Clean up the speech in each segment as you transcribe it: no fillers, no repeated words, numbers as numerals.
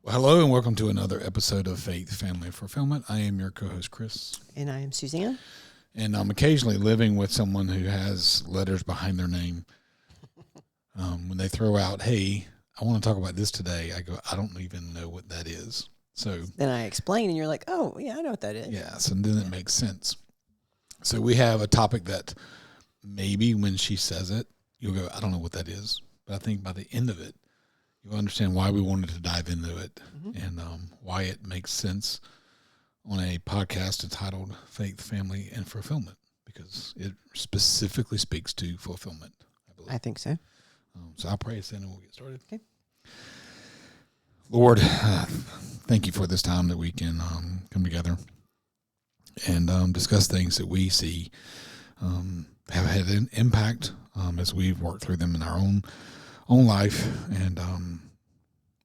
Well, hello and welcome to another episode of Faith, Family, and Fulfillment. I am your co-host, Chris. And I am Suzanne. And I'm occasionally living with someone who has letters behind their name. When they throw out, hey, I want to talk about this today, I go, I don't even know what that is. So then I explain and you're like, oh, yeah, I know what that is. Yes, and then it makes sense. So we have a topic that maybe when she says it, you'll go, I don't know what that is. But I think by the end of it, you'll understand why we wanted to dive into it and why it makes sense on a podcast entitled Faith, Family, and Fulfillment, because it specifically speaks to fulfillment, I believe. I think so. So I'll pray us in and we'll get started. Okay. Lord, thank you for this time that we can come together and discuss things that we see have had an impact as we've worked through them in our own life, and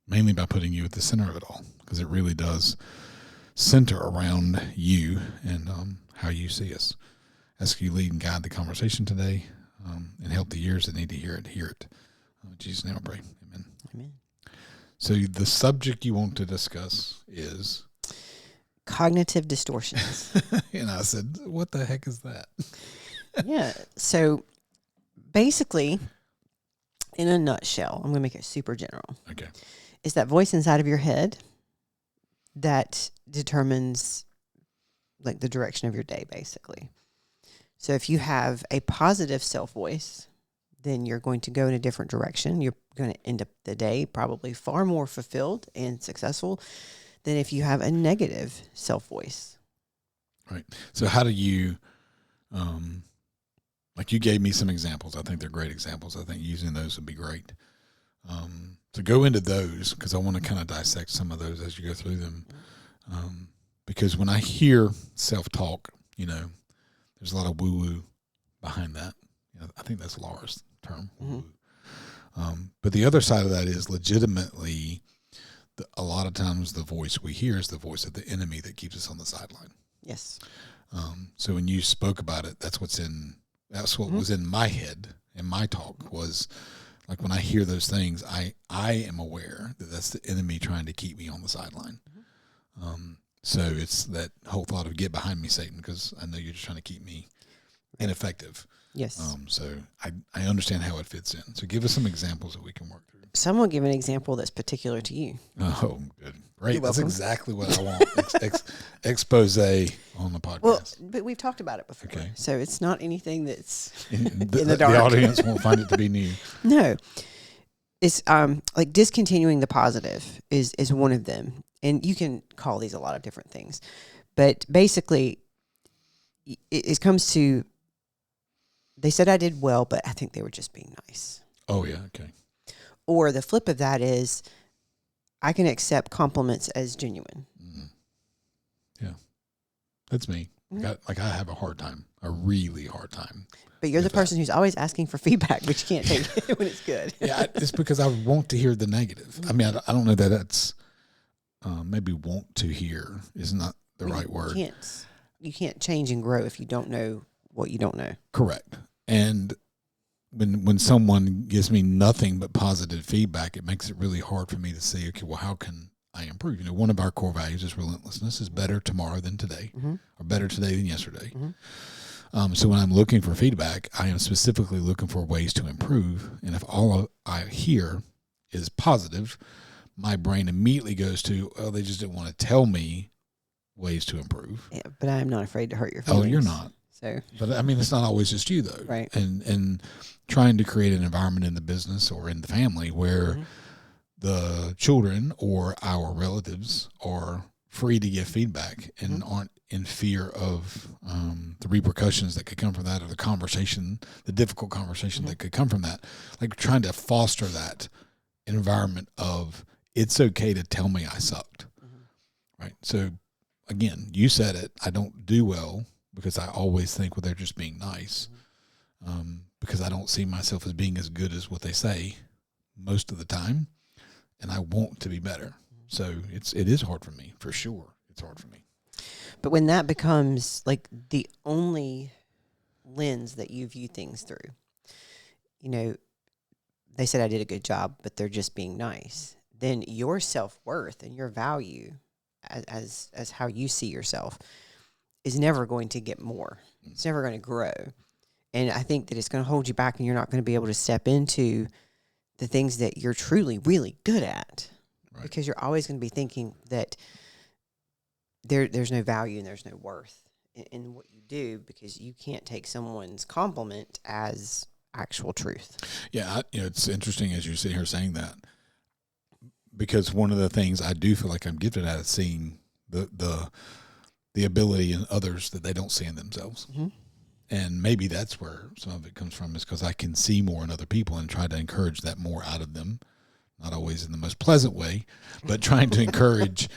mainly by putting you at the center of it all, because it really does center around you and how you see us. Ask you lead and guide the conversation today and help the ears that need to hear it. In Jesus' name I pray. Amen. Amen. So the subject you want to discuss is? Cognitive distortions. And I said, what the heck is that? Yeah. So basically, in a nutshell, I'm going to make it super general. Okay. It's that voice inside of your head that determines like the direction of your day, basically. So if you have a positive self-voice, then you're going to go in a different direction. You're going to end up the day probably far more fulfilled and successful than if you have a negative self-voice. Right. So how do you, like you gave me some examples. I think they're great examples. I think using those would be great. To go into those, because I want to kind of dissect some of those as you go through them. Because when I hear self-talk, there's a lot of woo-woo behind that. I think that's Laura's term. Mm-hmm. But the other side of that is legitimately, a lot of times the voice we hear is the voice of the enemy that keeps us on the sideline. Yes. So when you spoke about it, that's what was in my head and my talk was like, when I hear those things, I am aware that that's the enemy trying to keep me on the sideline. So it's that whole thought of get behind me, Satan, because I know you're just trying to keep me ineffective. Yes. So I understand how it fits in. So give us some examples that we can work through. Someone give an example that's particular to you. Oh, good. Great. You're That's welcome. exactly what I want. Expose on the podcast. Well, but we've talked about it before. Okay. So it's not anything that's in the dark. The audience won't find it to be new. No. It's like discontinuing the positive is one of them. And you can call these a lot of different things. But basically, it comes to, they said I did well, but I think they were just being nice. Oh, yeah. Okay. Or the flip of that is, I can accept compliments as genuine. Mm-hmm. Yeah. That's me. Mm-hmm. I have a really hard time. But you're the person who's always asking for feedback, but you can't take it when it's good. Yeah, it's because I want to hear the negative. I mean, I don't know that that's maybe want to hear is not the right word. You can't change and grow if you don't know what you don't know. Correct. And when someone gives me nothing but positive feedback, it makes it really hard for me to say, okay, well, how can I improve? One of our core values is relentlessness, is better tomorrow than today, or better today than yesterday. So when I'm looking for feedback, I am specifically looking for ways to improve. And if all I hear is positive, my brain immediately goes to, oh, they just didn't want to tell me ways to improve. Yeah, but I'm not afraid to hurt your feelings. Oh, you're not. So, but I mean, it's not always just you, though. Right. And trying to create an environment in the business or in the family where the children or our relatives are free to give feedback and aren't in fear of the repercussions that could come from that, or the difficult conversation that could come from that. Like trying to foster that environment of, it's okay to tell me I sucked. Right. So again, you said it, I don't do well because I always think, well, they're just being nice, because I don't see myself as being as good as what they say most of the time, and I want to be better. So it is hard for me, for sure. It's hard for me. But when that becomes like the only lens that you view things through, they said I did a good job, but they're just being nice. then your self-worth and your value as how you see yourself is never going to get more. It's never going to grow. And I think that it's going to hold you back, and you're not going to be able to step into the things that you're truly, really good at. Right. Because you're always going to be thinking that there's no value and there's no worth in what you do, because you can't take someone's compliment as actual truth. Yeah, it's interesting as you sit here saying that, because one of the things I do feel like I'm gifted at is seeing the ability in others that they don't see in themselves. Mm-hmm. And maybe that's where some of it comes from, is because I can see more in other people and try to encourage that more out of them. Not always in the most pleasant way, but trying to encourage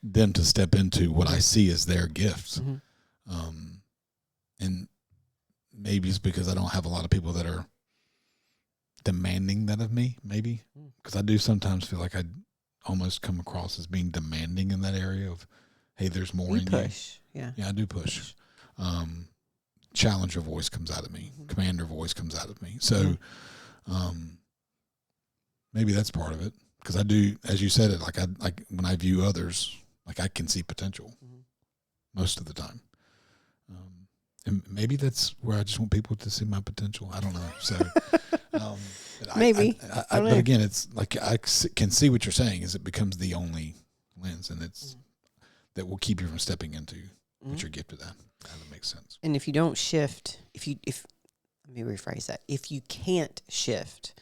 them to step into what I see as their gifts. Mm-hmm. And maybe it's because I don't have a lot of people that are demanding that of me, maybe. Because I do sometimes feel like I almost come across as being demanding in that area of, hey, there's more in push. You. Yeah, I do push. Challenger voice comes out of me. Mm-hmm. Commander voice comes out of me. So maybe that's part of it. Because I do, as you said it, like when I view others, like I can see potential most of the time. And maybe that's where I just want people to see my potential. I don't know. So maybe. But again, it's like I can see what you're saying is it becomes the only lens, and it's that will keep you from stepping into what you're gifted at. That makes sense. And if you don't shift, if let me rephrase that. If you can't shift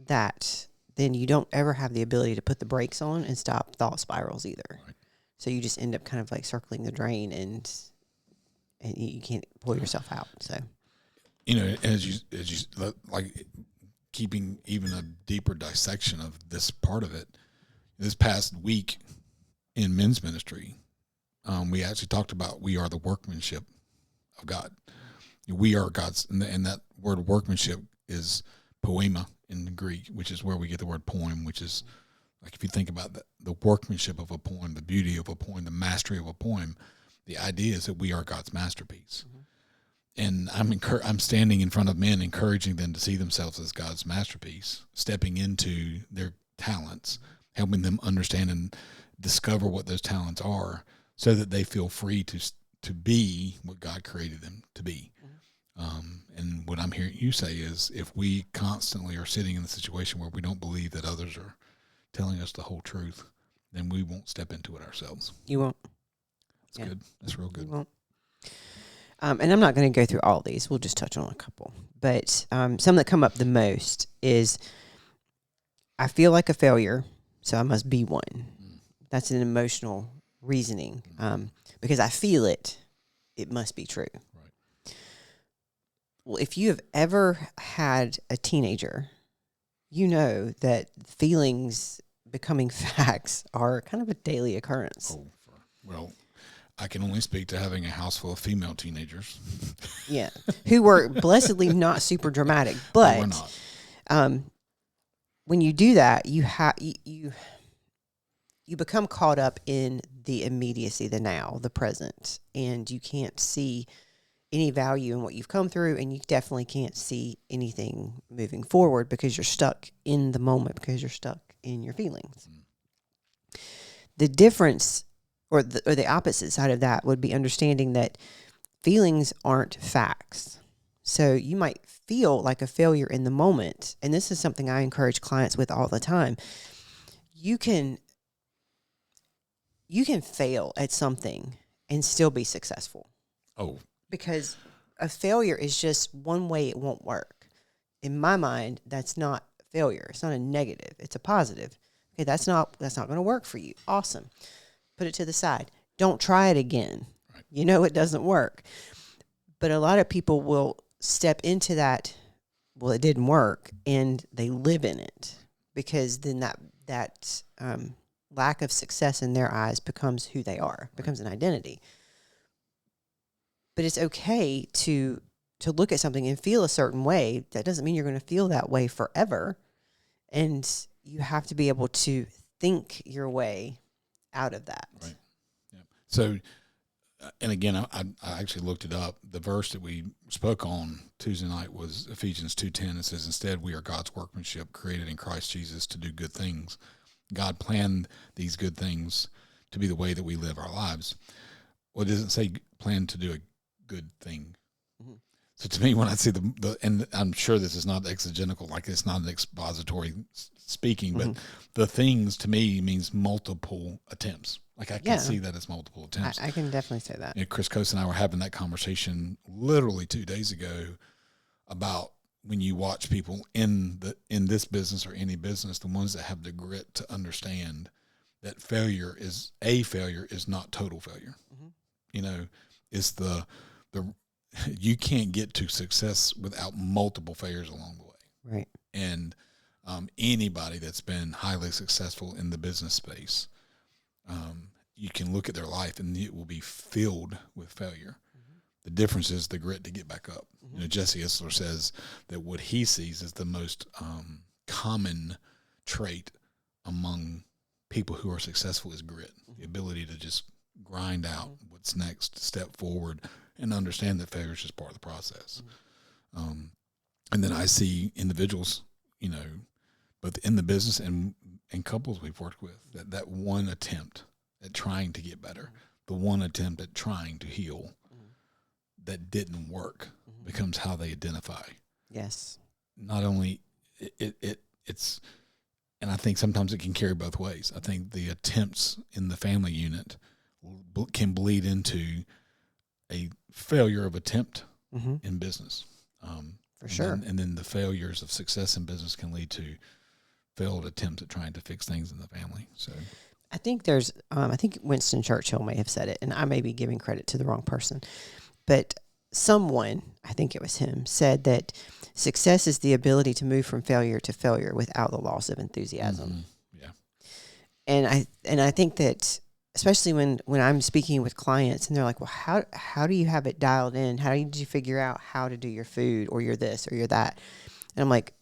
that, then you don't ever have the ability to put the brakes on and stop thought spirals either. Right. So you just end up kind of like circling the drain, and you can't pull yourself out. So, as you like keeping even a deeper dissection of this part of it, this past week in men's ministry, we actually talked about we are the workmanship of God. We are God's, and that word workmanship is poema in the Greek, which is where we get the word poem, which is like, if you think about the workmanship of a poem, the beauty of a poem, the mastery of a poem, the idea is that we are God's masterpiece. Mm-hmm. And I'm standing in front of men, encouraging them to see themselves as God's masterpiece, stepping into their talents, helping them understand and discover what those talents are, so that they feel free to be what God created them to be. Mm-hmm. And what I'm hearing you say is, if we constantly are sitting in a situation where we don't believe that others are telling us the whole truth, then we won't step into it ourselves. You won't. That's good. That's real good. You won't. And I'm not going to go through all these. We'll just touch on a couple. But some that come up the most is, I feel like a failure, so I must be one. Mm. That's an emotional reasoning. Because I feel it must be true. Right. Well, if you have ever had a teenager, you know that feelings becoming facts are kind of a daily occurrence. Oh, well, I can only speak to having a house full of female teenagers. Yeah, who were blessedly not super dramatic, but we're not. When you do that, you become caught up in the immediacy, the now, the present, and you can't see any value in what you've come through, and you definitely can't see anything moving forward because you're stuck in the moment, because you're stuck in your feelings. Mm. The difference, or the opposite side of that, would be understanding that feelings aren't facts. So you might feel like a failure in the moment, and this is something I encourage clients with all the time. You can fail at something and still be successful. Oh. Because a failure is just one way it won't work. In my mind, that's not failure. It's not a negative. It's a positive. Okay, that's not going to work for you. Awesome. Put it to the side. Don't try it again. Right. You know it doesn't work. But a lot of people will step into that, well, it didn't work, and they live in it, because then that lack of success in their eyes becomes who they are, becomes an identity. But it's okay to look at something and feel a certain way. That doesn't mean you're going to feel that way forever. And you have to be able to think your way out of that. Right. Yeah. So, and again, I actually looked it up. The verse that we spoke on Tuesday night was Ephesians 2:10. It says, "Instead, we are God's workmanship, created in Christ Jesus to do good things, God planned these good things to be the way that we live our lives. Well, it doesn't say plan to do a good thing. Mm-hmm. So to me, when I see the and I'm sure this is not exegetical, like it's not an expository speaking, but the things to me means multiple attempts. Like I can see that as multiple attempts. I can definitely say that. You know, Chris Coase and I were having that conversation literally 2 days ago about when you watch people in this business or any business, the ones that have the grit to understand that failure is not total failure. Mm-hmm. You know, it's the you can't get to success without multiple failures along the way. Right. And anybody that's been highly successful in the business space, you can look at their life and it will be filled with failure. Mm-hmm. The difference is the grit to get back up. Mm-hmm. You know, Jesse Isler says that what he sees is the most common trait among people who are successful is grit, the ability to just grind out what's next, step forward, and understand that failure is just part of the process. And then I see individuals, you know, both in the business and couples we've worked with, that one attempt at trying to get better, the one attempt at trying to heal that didn't work becomes how they identify. Yes. Not only it's, and I think sometimes it can carry both ways. I think the attempts in the family unit can bleed into a failure of attempt in business. For sure. And then the failures of success in business can lead to failed attempts at trying to fix things in the family. So I think there's, I think Winston Churchill may have said it, and I may be giving credit to the wrong person, but someone, I think it was him, said that success is the ability to move from failure to failure without the loss of enthusiasm. Yeah. And I think that, especially when I'm speaking with clients and they're like, well, how do you have it dialed in? How did you figure out how to do your food or your this or your that? And I'm like,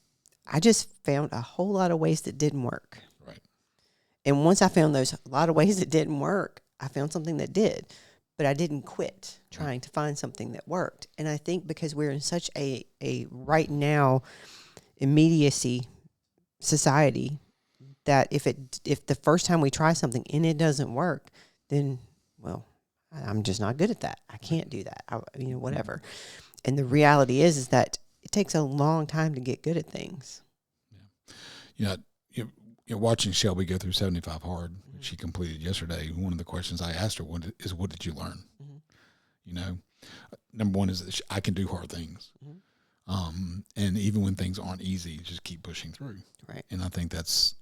I just found a whole lot of ways that didn't work. Right. And once I found those a lot of ways that didn't work, I found something that did. But I didn't quit trying to find something that worked. And I think because we're in such a right now immediacy society, that if the first time we try something and it doesn't work, then, well, I'm just not good at that. I can't do that. Whatever. And the reality is that it takes a long time to get good at things. Yeah. You're watching Shelby go through 75 Hard, which she completed yesterday. One of the questions I asked her is, what did you learn? Mm-hmm. You know, number one is that I can do hard things. Mm-hmm. And even when things aren't easy, just keep pushing through. Right. And I think that's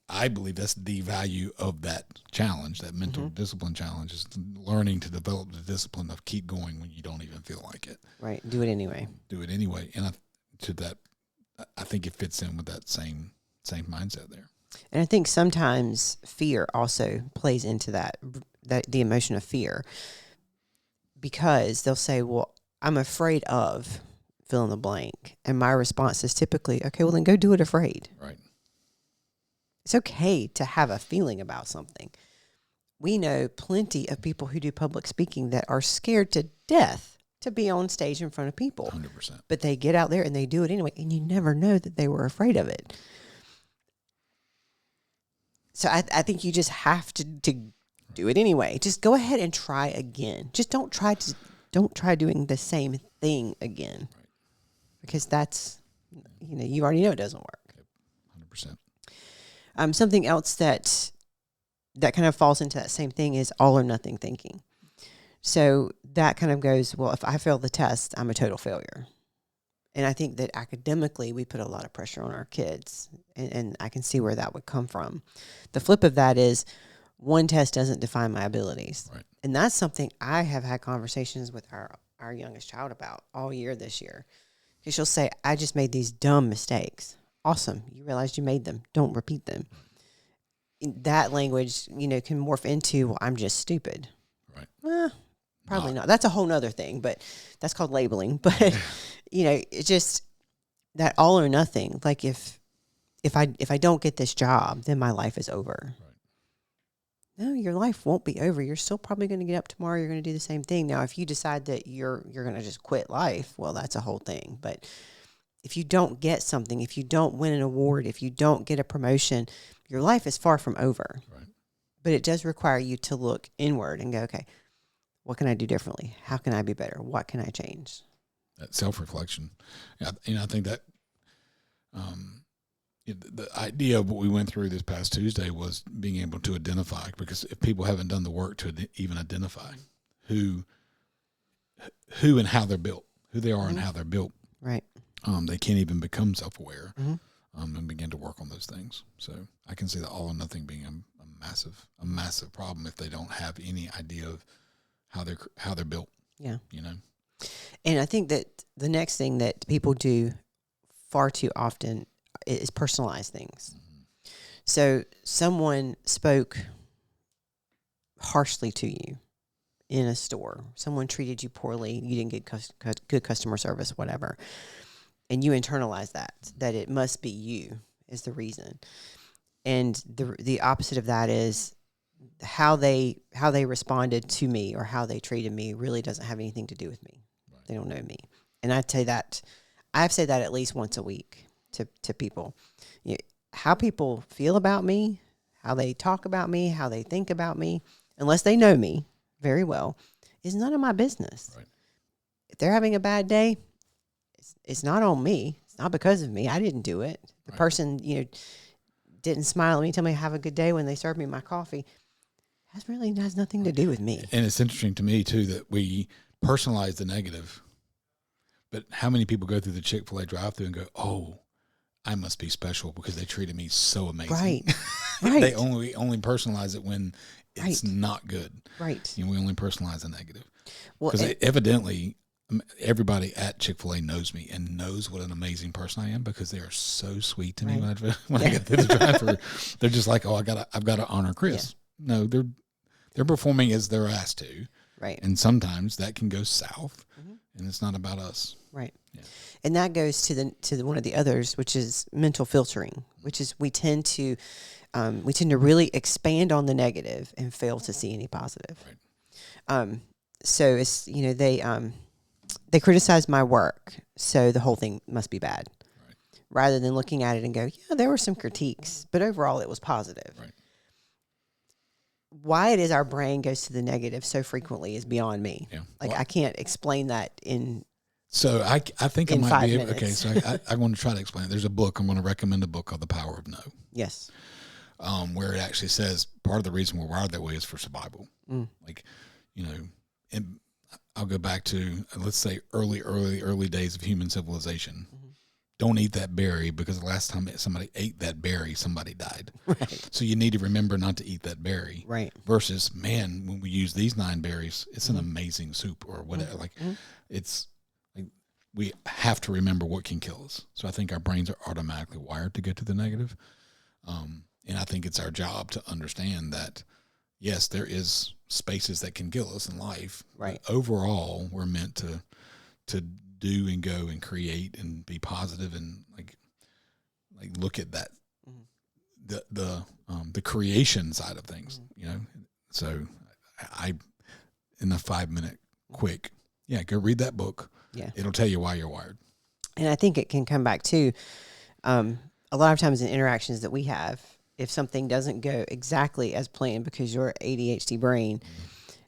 I believe that's the value of that challenge, that mental discipline challenge, is learning to develop the discipline of keep going when you don't even feel like it. Right. Do it anyway. And I think it fits in with that same mindset there. And I think sometimes fear also plays into that the emotion of fear, because they'll say, well, I'm afraid of fill in the blank. And my response is typically, okay, well then go do it afraid. Right. It's okay to have a feeling about something. We know plenty of people who do public speaking that are scared to death to be on stage in front of people. 100%. But they get out there and they do it anyway, and you never know that they were afraid of it. So I think you just have to do it anyway. Just go ahead and try again. Just don't try doing the same thing again. Right. Because that's, you already know it doesn't work. 100%. Something else that kind of falls into that same thing is all or nothing thinking. So that kind of goes, well, if I fail the test, I'm a total failure. And I think that academically we put a lot of pressure on our kids, and I can see where that would come from. The flip of that is one test doesn't define my abilities. Right. And that's something I have had conversations with our youngest child about all year this year. Because she'll say, I just made these dumb mistakes. Awesome. You realized you made them. Don't repeat them. That language, can morph into, well, I'm just stupid. Right. Probably not. That's a whole nother thing, but that's called labeling. But, it's just that all or nothing. Like if I don't get this job, then my life is over. Right. No, your life won't be over. You're still probably going to get up tomorrow. You're going to do the same thing. Now, if you decide that you're going to just quit life, well, that's a whole thing. But if you don't get something, if you don't win an award, if you don't get a promotion, your life is far from over. Right. But it does require you to look inward and go, okay, what can I do differently? How can I be better? What can I change? That self-reflection. I think that the idea of what we went through this past Tuesday was being able to identify, because if people haven't done the work to even identify who and how they're built, who they are and how they're built, right? They can't even become self-aware and begin to work on those things. So I can see the all or nothing being a massive problem if they don't have any idea of how they're built. Yeah. And I think that the next thing that people do far too often is personalize things. Mm-hmm. So someone spoke harshly to you in a store. Someone treated you poorly. You didn't get good customer service, whatever. And you internalize that it must be you is the reason. And the opposite of that is how they responded to me or how they treated me really doesn't have anything to do with me. Right. They don't know me. And I've said that at least once a week to people. How people feel about me, how they talk about me, how they think about me, unless they know me very well, is none of my business. Right. If they're having a bad day, it's not on me. It's not because of me. I didn't do it. The person, didn't smile at me, tell me have a good day when they served me my coffee. Has nothing to do with me. And it's interesting to me too that we personalize the negative, but how many people go through the Chick-fil-A drive-thru and go, "Oh, I must be special because they treated me so amazing." Right. Right. They only personalize it when it's not good. Right. We only personalize the negative. Well, because evidently everybody at Chick-fil-A knows me and knows what an amazing person I am because they are so sweet to me when I get through the drive-thru. They're just like, "Oh, I've got to honor Chris." Yeah. No, they're performing as they're asked to. Right. And sometimes that can go south, and it's not about us. Right. Yeah. And that goes to one of the others, which is mental filtering, which is we tend to really expand on the negative and fail to see any positive. Right. So it's they criticize my work, so the whole thing must be bad. Right. Rather than looking at it and go, yeah, there were some critiques, but overall it was positive. Right. Why it is our brain goes to the negative so frequently is beyond me. Yeah. I can't explain that in. So I think I might 5 be able. minutes. Okay, so I want to try to explain it. There's a book I'm going to recommend, a book called The Power of No. Yes. Where it actually says part of the reason we're wired that way is for survival. And I'll go back to, let's say, early days of human civilization. Mm-hmm. Don't eat that berry because the last time somebody ate that berry, somebody died. Right. So you need to remember not to eat that berry. Right. Versus, man, when we use these 9 berries, it's an amazing soup or whatever. It's like we have to remember what can kill us. So I think our brains are automatically wired to go to the negative. And I think it's our job to understand that, yes, there is spaces that can kill us in life. Right. But overall, we're meant to do and go and create and be positive and like look at that the creation side of things. So I in the 5-minute quick, go read that book. Yeah, it'll tell you why you're wired. And I think it can come back to a lot of times in interactions that we have, if something doesn't go exactly as planned because your ADHD brain.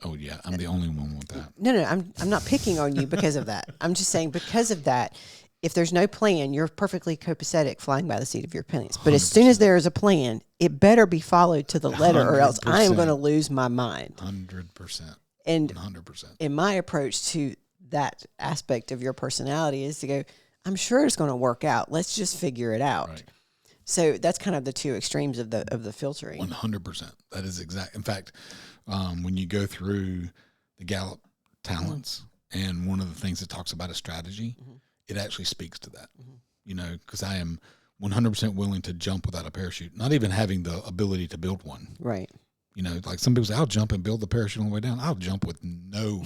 Oh yeah, I'm the only one with that. No, I'm not picking on you because of that. I'm just saying because of that, if there's no plan, you're perfectly copacetic flying by the seat of your pants. But 100%. As soon as there is a plan, it better be followed to the letter 100%. Or else I am going to lose my mind. 100%. And 100%. And my approach to that aspect of your personality is to go, I'm sure it's going to work out. Let's just figure it out. Right. So that's kind of the two extremes of the filtering. 100%. That is exact. In fact, when you go through the Gallup talents, and one of the things it talks about is strategy, it actually speaks to that. Because I am 100% willing to jump without a parachute, not even having the ability to build one. Right. Like some people say, I'll jump and build the parachute on the way down. I'll jump with no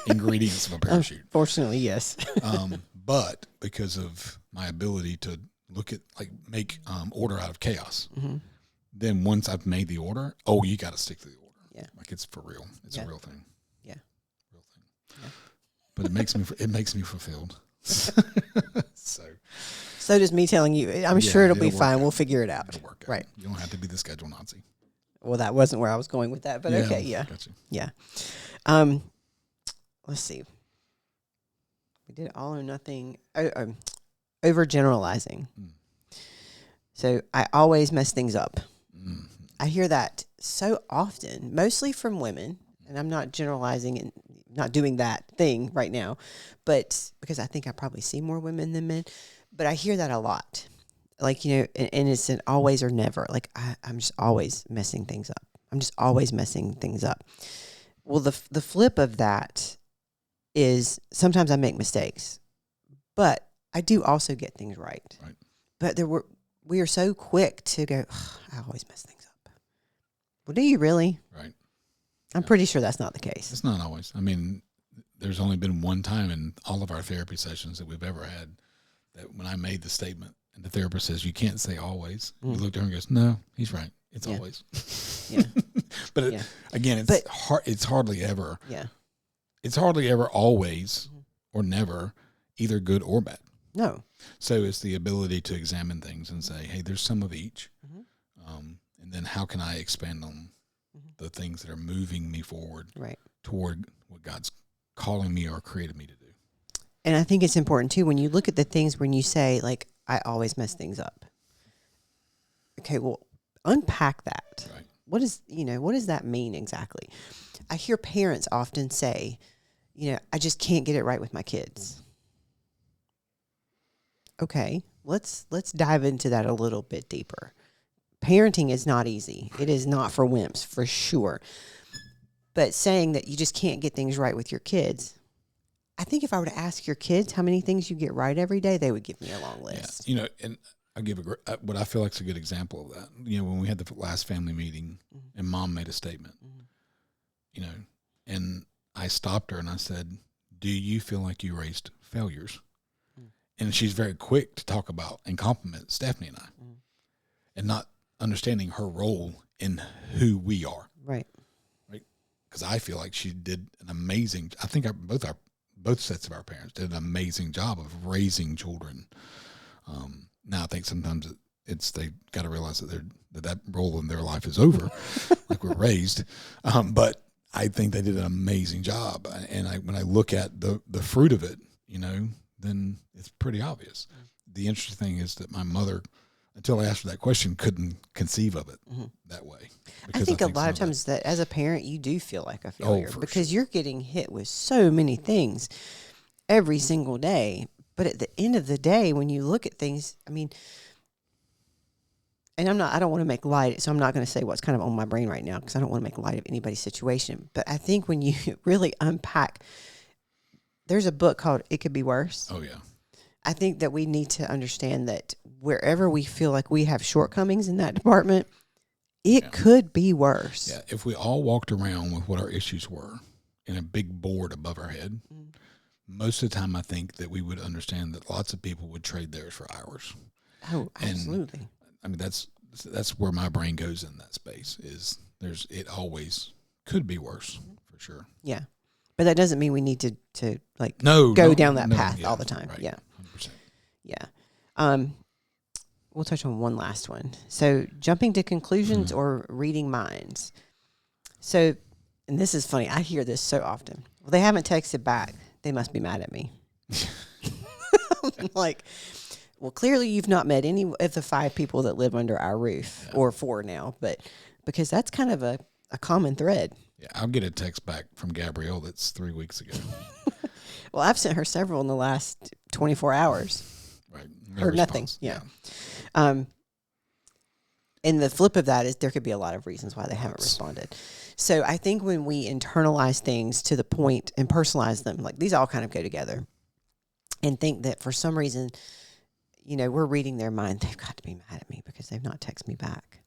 ingredients of a parachute. Unfortunately, yes. But because of my ability to make order out of chaos, then once I've made the order, you got to stick to the order. Yeah. It's for real. It's a real thing. Yeah. Real thing. Yeah. But it makes me fulfilled. So does me telling you. I'm sure it'll be fine. We'll figure it out. It'll work out. Right. You don't have to be the schedule Nazi. Well, that wasn't where I was going with that, but okay, yeah. Gotcha. Yeah. Let's see. We did all or nothing. Overgeneralizing. So I always mess things up. I hear that so often, mostly from women, and I'm not generalizing and not doing that thing right now, but because I think I probably see more women than men, but I hear that a lot. Like, you know, and it's an always or never. Like, I'm just always messing things up. I'm just always messing things up. Well, the flip of that is sometimes I make mistakes, but I do also get things right. Right. But we are so quick to go, I always mess things up. Well, do you really? Right. I'm pretty sure that's not the case. It's not always. I mean, there's only been one time in all of our therapy sessions that we've ever had that when I made the statement and the therapist says, you can't say always. We looked at her and goes, no, he's right. It's always. Yeah. But again, it's hardly ever. Yeah. It's hardly ever always or never either good or bad. No. So it's the ability to examine things and say, hey, there's some of each. And then how can I expand on the things that are moving me forward toward what God's calling me or created me to do. And I think it's important too, when you look at the things when you say, like, I always mess things up. Okay, well, unpack that. Right. What does that mean exactly? I hear parents often say, I just can't get it right with my kids. Okay, let's dive into that a little bit deeper. Parenting is not easy. It is not for wimps, for sure. But saying that you just can't get things right with your kids, I think if I were to ask your kids how many things you get right every day, they would give me a long list. Yeah, and I'll give what I feel like is a good example of that. When we had the last family meeting and Mom made a statement, and I stopped her and I said, do you feel like you raised failures? And she's very quick to talk about and compliment Stephanie and I, and not understanding her role in who we are. Right. Because I feel like she did an amazing. I think both sets of our parents did an amazing job of raising children. Now I think sometimes it's they got to realize that role in their life is over, like we're raised. But I think they did an amazing job, and when I look at the fruit of it, then it's pretty obvious. The interesting thing is that my mother, until I asked her that question, couldn't conceive of it that way. I think a lot of times that as a parent, you do feel like a failure because you're getting hit with so many things every single day. But at the end of the day, when you look at things, I mean, and I don't want to make light, so I'm not going to say what's kind of on my brain right now because I don't want to make light of anybody's situation. But I think when you really unpack, there's a book called It Could Be Worse. Oh, yeah. I think that we need to understand that wherever we feel like we have shortcomings in that department, it could be worse. Yeah, if we all walked around with what our issues were in a big board above our head, most of the time I think that we would understand that lots of people would trade theirs for ours. Oh, absolutely. And, I mean, that's where my brain goes in that space. It always could be worse for sure. Yeah, but that doesn't mean we need to go down that path all the time. Right. Yeah, 100%. Yeah. We'll touch on one last one. So jumping to conclusions or reading minds. So, and this is funny. I hear this so often. Well, they haven't texted back. They must be mad at me. I'm like, well, clearly you've not met any of the 5 people that live under our roof, or 4 now, but because that's kind of a common thread. Yeah, I'll get a text back from Gabrielle that's 3 weeks ago. Well, I've sent her several in the last 24 hours. Right. Or nothing. Yeah. And the flip of that is there could be a lot of reasons why they haven't responded. So I think when we internalize things to the point and personalize them, like these all kind of go together, and think that for some reason, we're reading their mind, they've got to be mad at me because they've not texted me back.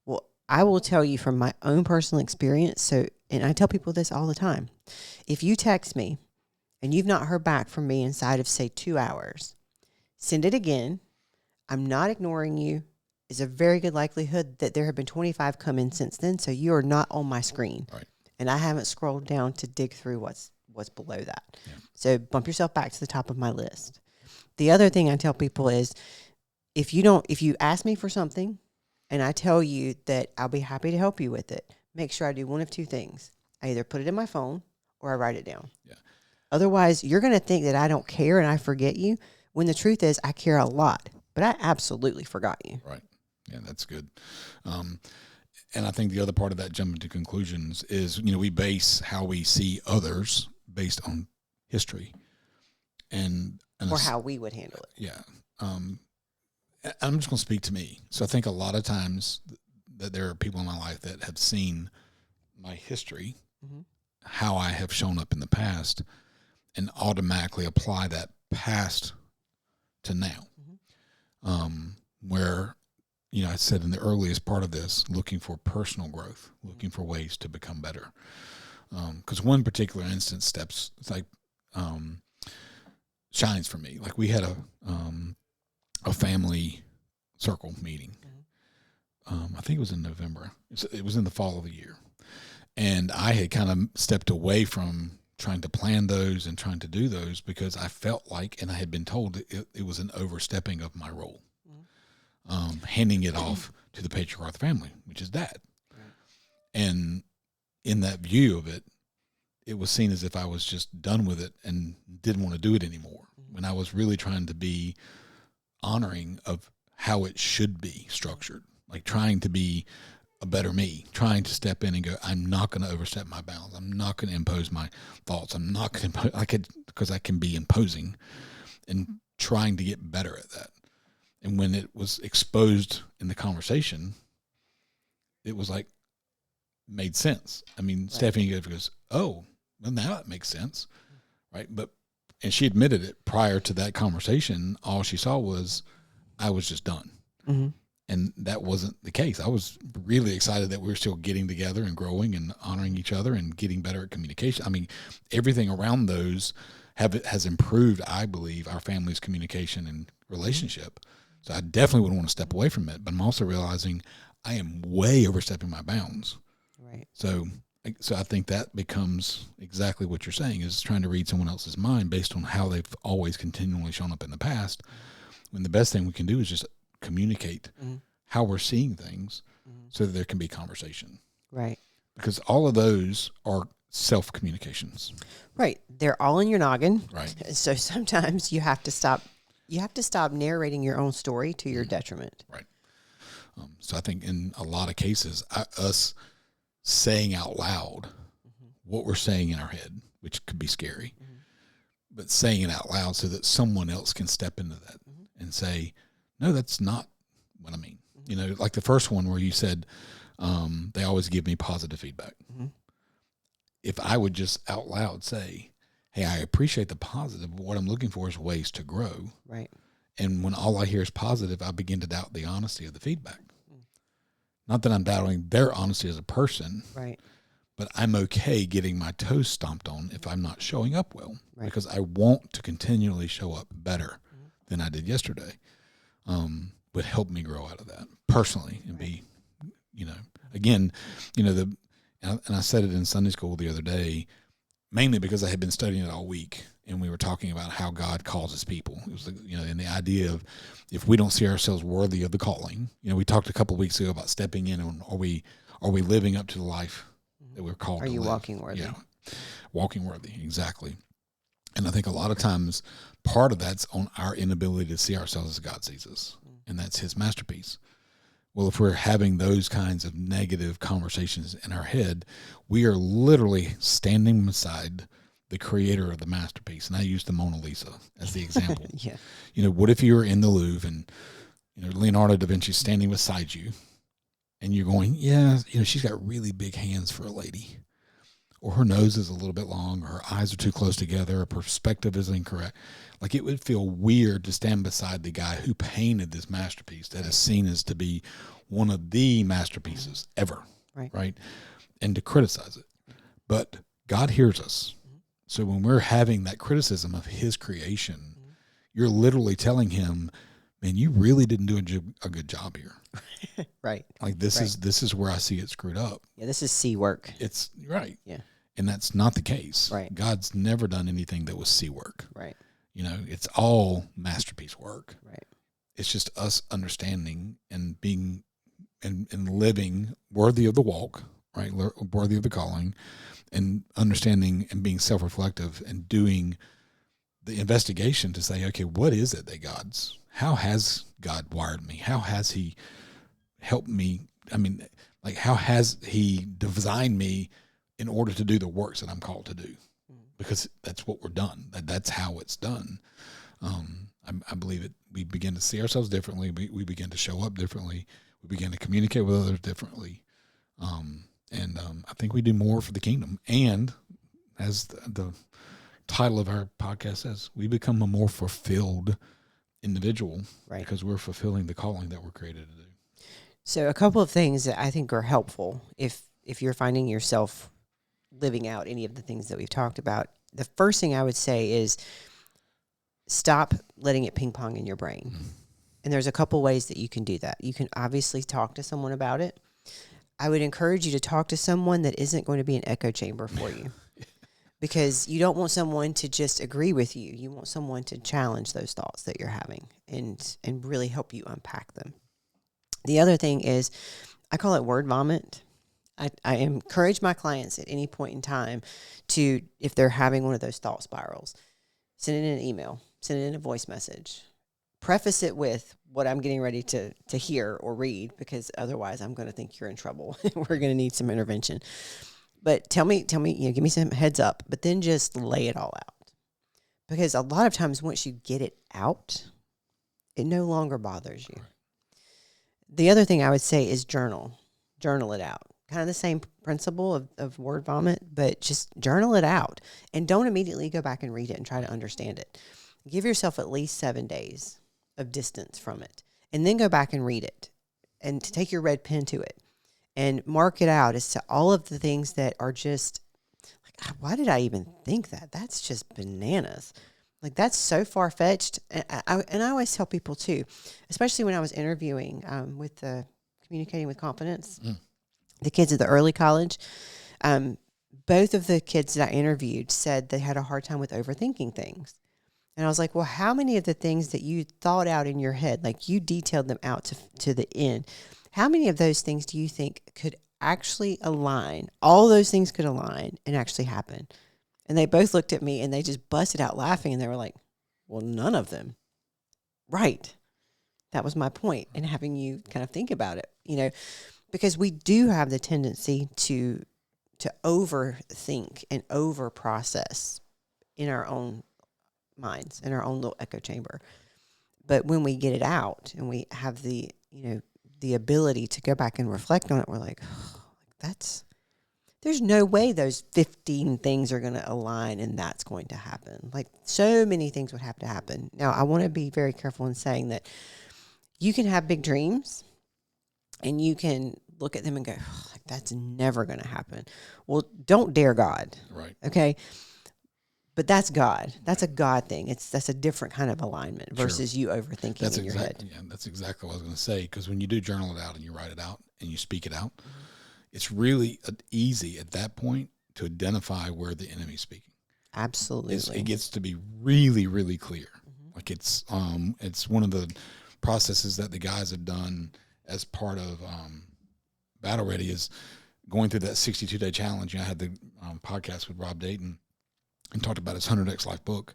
Well, I will tell you from my own personal experience, and I tell people this all the time, if you text me and you've not heard back from me inside of, say, 2 hours, send it again. I'm not ignoring you. It's a very good likelihood that there have been 25 come in since then, so you are not on my screen. Right. And I haven't scrolled down to dig through what's what's below that. Yeah. So bump yourself back to the top of my list. The other thing I tell people is if you ask me for something and I tell you that I'll be happy to help you with it, make sure I do one of two things. I either put it in my phone or I write it down. Yeah. Otherwise, you're going to think that I don't care and I forget you, when the truth is I care a lot, but I absolutely forgot you. Right. Yeah, that's good. And I think the other part of that jumping to conclusions is, we base how we see others based on history and or how we would handle it. Yeah. I'm just going to speak to me. So I think a lot of times that there are people in my life that have seen my history, how I have shown up in the past, and automatically apply that past to now. Where, I said in the earliest part of this, looking for personal growth, looking for ways to become better. Because one particular instance shines for me. Like we had a family circle meeting. I think it was in November. It was in the fall of the year. And I had kind of stepped away from trying to plan those and trying to do those because I felt like, and I had been told that it was an overstepping of my role, handing it off to the patriarch of the family, which is dad. Right. And in that view of it, it was seen as if I was just done with it and didn't want to do it anymore, when I was really trying to be honoring of how it should be structured, like trying to be a better me, trying to step in and go, I'm not going to overstep my bounds. I'm not going to impose my thoughts. I'm not going to because I can be imposing, and trying to get better at that. And when it was exposed in the conversation, it was like, made sense. I mean, right. Stephanie goes, oh, well, now it makes sense. Right. And she admitted it prior to that conversation. All she saw was I was just done. Mm-hmm. And that wasn't the case. I was really excited that we were still getting together and growing and honoring each other and getting better at communication. I mean, everything around those has improved, I believe, our family's communication and relationship. So I definitely wouldn't want to step away from it. But I'm also realizing I am way overstepping my bounds. Right. So I think that becomes exactly what you're saying, is trying to read someone else's mind based on how they've always continually shown up in the past, when the best thing we can do is just communicate how we're seeing things so that there can be conversation. Right. Because all of those are self-communications. Right. They're all in your noggin. Right. So sometimes you have to stop narrating your own story to your detriment. Right. So I think in a lot of cases, us saying out loud what we're saying in our head, which could be scary, but saying it out loud so that someone else can step into that and say, no, that's not what I mean. Like the first one where you said, they always give me positive feedback. If I would just out loud say, hey, I appreciate the positive, but what I'm looking for is ways to grow. Right. And when all I hear is positive, I begin to doubt the honesty of the feedback. Not that I'm doubting their honesty as a person. Right. But I'm okay getting my toes stomped on if I'm not showing up well, because I want to continually show up better than I did yesterday. Would help me grow out of that personally and be, again, and I said it in Sunday school the other day, mainly because I had been studying it all week, and we were talking about how God calls his people. It was, and the idea of if we don't see ourselves worthy of the calling, we talked a couple of weeks ago about stepping in, and are we living up to the life that we're called to live? Are you walking worthy? Yeah, walking worthy, exactly. And I think a lot of times part of that's on our inability to see ourselves as God sees us, and that's his masterpiece. Well, if we're having those kinds of negative conversations in our head, we are literally standing beside the creator of the masterpiece. And I use the Mona Lisa as the example. Yeah. What if you were in the Louvre and, Leonardo da Vinci standing beside you, and you're going, yeah, she's got really big hands for a lady, or her nose is a little bit long, or her eyes are too close together, her perspective is incorrect. Like, it would feel weird to stand beside the guy who painted this masterpiece that is seen as to be one of the masterpieces ever, right? And to criticize it. But God hears us. So when we're having that criticism of his creation, you're literally telling him, man, you really didn't do a good job here. Right. Like, this is where I see it screwed up. Yeah, this is C work. It's right. Yeah. And that's not the case. Right. God's never done anything that was C work. Right. It's all masterpiece work. Right. It's just us understanding and being and living worthy of the walk, right? Worthy of the calling, and understanding and being self-reflective and doing the investigation to say, okay, what is it that how has God wired me? How has he helped me? I mean, like, how has he designed me in order to do the works that I'm called to do? Because that's what we're done. That's how it's done. I believe it. We begin to see ourselves differently. We begin to show up differently. We begin to communicate with others differently. I think we do more for the kingdom. And as the title of our podcast says, we become a more fulfilled individual, right? Because we're fulfilling the calling that we're created to do. So a couple of things that I think are helpful if you're finding yourself living out any of the things that we've talked about. The first thing I would say is stop letting it ping pong in your brain. Mm-hmm. And there's a couple ways that you can do that. You can obviously talk to someone about it. I would encourage you to talk to someone that isn't going to be an echo chamber for you. Because you don't want someone to just agree with you. You want someone to challenge those thoughts that you're having and really help you unpack them. The other thing is, I call it word vomit. I encourage my clients at any point in time to, if they're having one of those thought spirals, send it in an email, send it in a voice message. Preface it with what I'm getting ready to hear or read, because otherwise I'm going to think you're in trouble. We're going to need some intervention. But tell me, give me some heads up, but then just lay it all out. Because a lot of times once you get it out, it no longer bothers you. The other thing I would say is journal it out. Kind of the same principle of word vomit, but just journal it out and don't immediately go back and read it and try to understand it. Give yourself at least 7 days of distance from it, and then go back and read it and take your red pen to it and mark it out as to all of the things that are just like, why did I even think that? That's just bananas. Like, that's so far-fetched. And I always tell people, too, especially when I was interviewing with the Communicating with Confidence, the kids at the early college, both of the kids that I interviewed said they had a hard time with overthinking things. And I was like, well, how many of the things that you thought out in your head, like you detailed them out to the end, how many of those things do you think could actually align? All those things could align and actually happen. And they both looked at me and they just busted out laughing, and they were like, well, none of them. Right. That was my point in having you kind of think about it, because we do have the tendency to overthink and over process in our own minds, in our own little echo chamber. But when we get it out and we have the ability to go back and reflect on it, we're like, there's no way those 15 things are going to align and that's going to happen. Like, so many things would have to happen. Now, I want to be very careful in saying that you can have big dreams and you can look at them and go, that's never going to happen. Well, don't dare God. Right. Okay. But that's God. That's a God thing. That's a different kind of alignment versus you overthinking in your head. Yeah, that's exactly what I was going to say. Because when you do journal it out and you write it out and you speak it out, it's really easy at that point to identify where the enemy's speaking. Absolutely. It gets to be really, really clear. Like, it's one of the processes that the guys have done as part of Battle Ready is going through that 62-day challenge. I had the podcast with Rob Dayton and talked about his 100X Life book.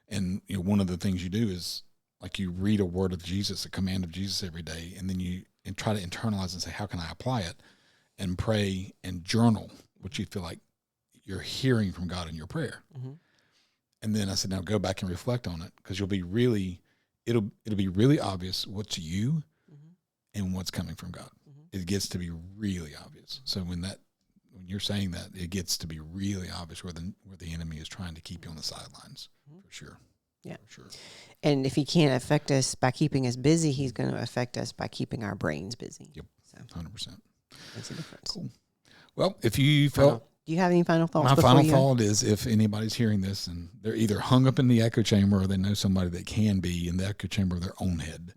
And one of the things you do is, like, you read a word of Jesus, a command of Jesus every day, and then you try to internalize and say, how can I apply it? And pray and journal what you feel like you're hearing from God in your prayer. And then I said, now go back and reflect on it, because it'll be really obvious what's you and what's coming from God. It gets to be really obvious. So when you're saying that, it gets to be really obvious where the enemy is trying to keep you on the sidelines, for sure. Yeah, for sure. And if he can't affect us by keeping us busy, he's going to affect us by keeping our brains busy. Yep, so 100%. Makes a difference. Cool. Well, if you felt... Do you have any final thoughts? My final thought is, if anybody's hearing this and they're either hung up in the echo chamber or they know somebody that can be in the echo chamber of their own head,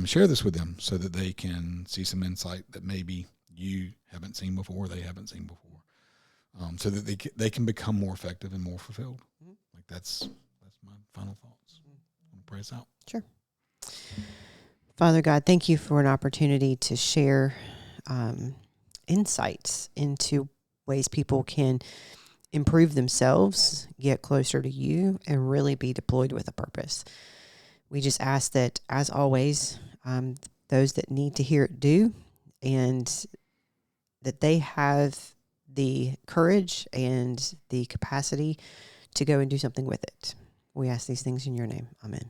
share this with them so that they can see some insight that maybe you haven't seen before, they haven't seen before. so that they can become more effective and more fulfilled. Like that's my final thoughts. Want to pray us out? Sure. Father God, thank you for an opportunity to share insights into ways people can improve themselves, get closer to you, and really be deployed with a purpose. We just ask that, as always, those that need to hear it do, and that they have the courage and the capacity to go and do something with it. We ask these things in your name. Amen.